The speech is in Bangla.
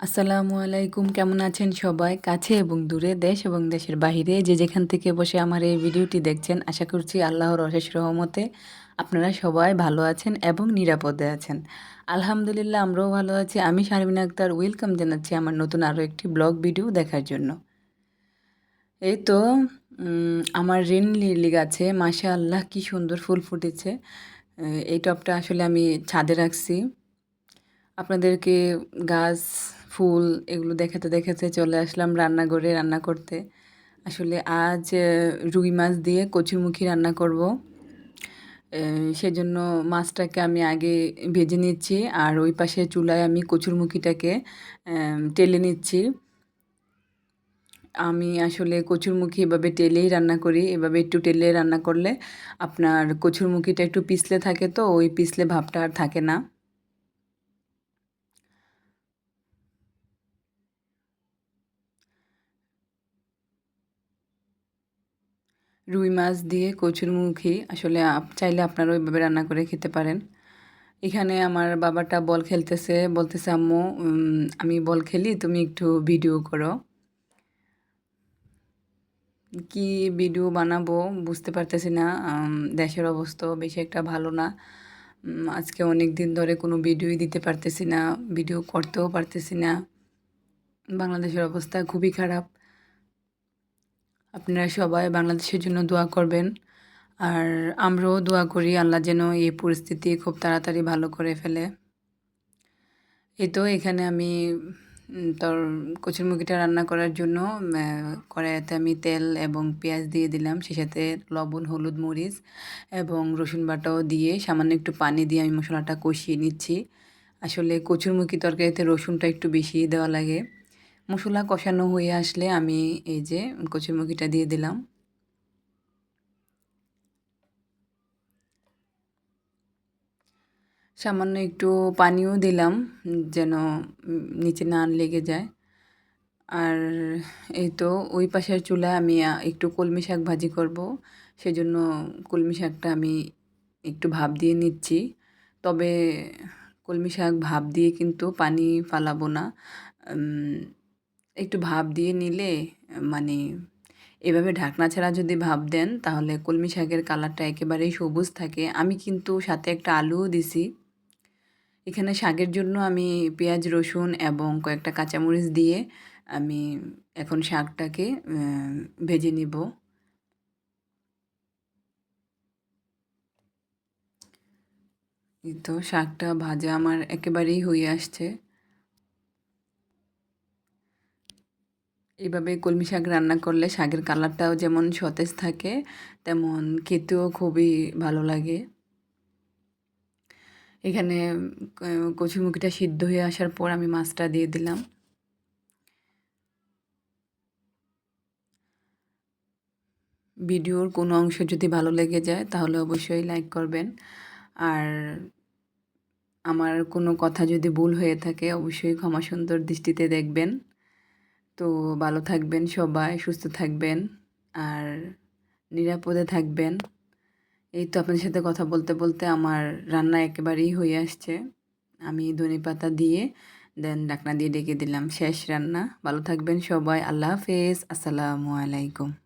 আসসালামু আলাইকুম। কেমন আছেন সবাই? কাছে এবং দূরে, দেশ এবং দেশের বাহিরে যে যেখান থেকে বসে আমার এই ভিডিওটি দেখছেন, আশা করছি আল্লাহর অশেষ রহমতে আপনারা সবাই ভালো আছেন এবং নিরাপদে আছেন। আলহামদুলিল্লাহ আমরাও ভালো আছি। আমি শারমিন আক্তার ওয়েলকাম জানাচ্ছি আমার নতুন আরও একটি ব্লগ ভিডিও দেখার জন্য। এই তো আমার রেন লিলি গাছে মাশাআল্লাহ কি সুন্দর ফুল ফুটেছে। এই টবটা আসলে আমি ছাদে রাখছি। আপনাদেরকে গাছ, ফুল এগুলো দেখাতে, দেখাতে চলে আসলাম রান্নাঘরে রান্না করতে। আসলে আজ রুই মাছ দিয়ে কচুরমুখী রান্না করব। সেজন্য মাছটাকে আমি আগে ভেজে নিচ্ছি আর ওই পাশে চুলায় আমি কচুরমুখীটাকে টেলে নিচ্ছি। আমি আসলে কচুরমুখী এভাবে টেলেই রান্না করি। এভাবে একটু টেলে রান্না করলে আপনার কচুরমুখীটা একটু পিছলে থাকে তো ওই পিছলে ভাবটা আর থাকে না। রুই মাছ দিয়ে কচুরমুখী আসলে চাইলে আপনারা ওইভাবে রান্না করে খেতে পারেন। এখানে আমার বাবাটা বল খেলতেছে, বলতেছে আম্মু আমি বল খেলি তুমি একটু ভিডিও করো। কি ভিডিও বানাবো বুঝতে পারতেছি না। দেশের অবস্থাও বেশি একটা ভালো না। আজকে অনেক দিন ধরে কোনো ভিডিওই দিতে পারতেছি না, ভিডিও করতেও পারতেছি না। বাংলাদেশের অবস্থা খুবই খারাপ। আপনারা সবাই বাংলাদেশের জন্য দোয়া করবেন। আর আমরাও দোয়া করি আল্লাহ যেন এই পরিস্থিতি খুব তাড়াতাড়ি ভালো করে ফেলে। এই তো এখানে আমি তোর কচুরমুখিটা রান্না করার জন্য কড়াইতে আমি তেল এবং পেঁয়াজ দিয়ে দিলাম, সেই সাথে লবণ, হলুদ, মরিচ এবং রসুন বাটাও দিয়ে সামান্য একটু পানি দিয়ে আমি মশলাটা কষিয়ে নিচ্ছি। আসলে কচুরমুখী তরকারিতে রসুনটা একটু বেশি দেওয়া লাগে। মশলা কষানো হয়ে আসলে আমি এই যে কচুরমুখিটা দিয়ে দিলাম। সামান্য একটু পানিও দিলাম যেন নিচে না লেগে যায়। আর এই তো ওই পাশের চুলায় আমি একটু কলমি শাক ভাজি করব। সেজন্য কলমি শাকটা আমি একটু ভাপ দিয়ে নিচ্ছি। তবে কলমি শাক ভাপ দিয়ে কিন্তু পানি ফালাবো না। একটু ভাপ দিয়ে নিলে মানে এভাবে ঢাকনা ছাড়া যদি ভাপ দেন তাহলে কলমি শাকের কালারটা একেবারেই সবুজ থাকে। আমি কিন্তু সাথে একটা আলুও দিছি। এখানে শাকের জন্য আমি পেঁয়াজ, রসুন এবং কয়েকটা কাঁচামরিচ দিয়ে আমি এখন শাকটাকে ভেজে নিব। এই তো শাকটা ভাজা আমার একেবারেই হয়ে আসছে। এইভাবে কলমি শাক রান্না করলে শাকের কালারটাও যেমন সতেজ থাকে, তেমন খেতেও খুবই ভালো লাগে। এখানে কচুরমুখিটা সিদ্ধ হয়ে আসার পর আমি মাছটা দিয়ে দিলাম। ভিডিওর কোনো অংশ যদি ভালো লেগে যায় তাহলে অবশ্যই লাইক করবেন। আর আমার কোনো কথা যদি ভুল হয়ে থাকে অবশ্যই ক্ষমা সুন্দর দৃষ্টিতে দেখবেন। তো ভালো থাকবেন সবাই, সুস্থ থাকবেন আর নিরাপদে থাকবেন। এই তো আপনাদের সাথে কথা বলতে, বলতে আমার রান্না একেবারেই হয়ে আসছে। আমি ধনেপাতা দিয়ে দেন ঢাকনা দিয়ে ঢেকে দিলাম। শেষ রান্না। ভালো থাকবেন সবাই। আল্লাহ হাফেজ। আসসালামু আলাইকুম।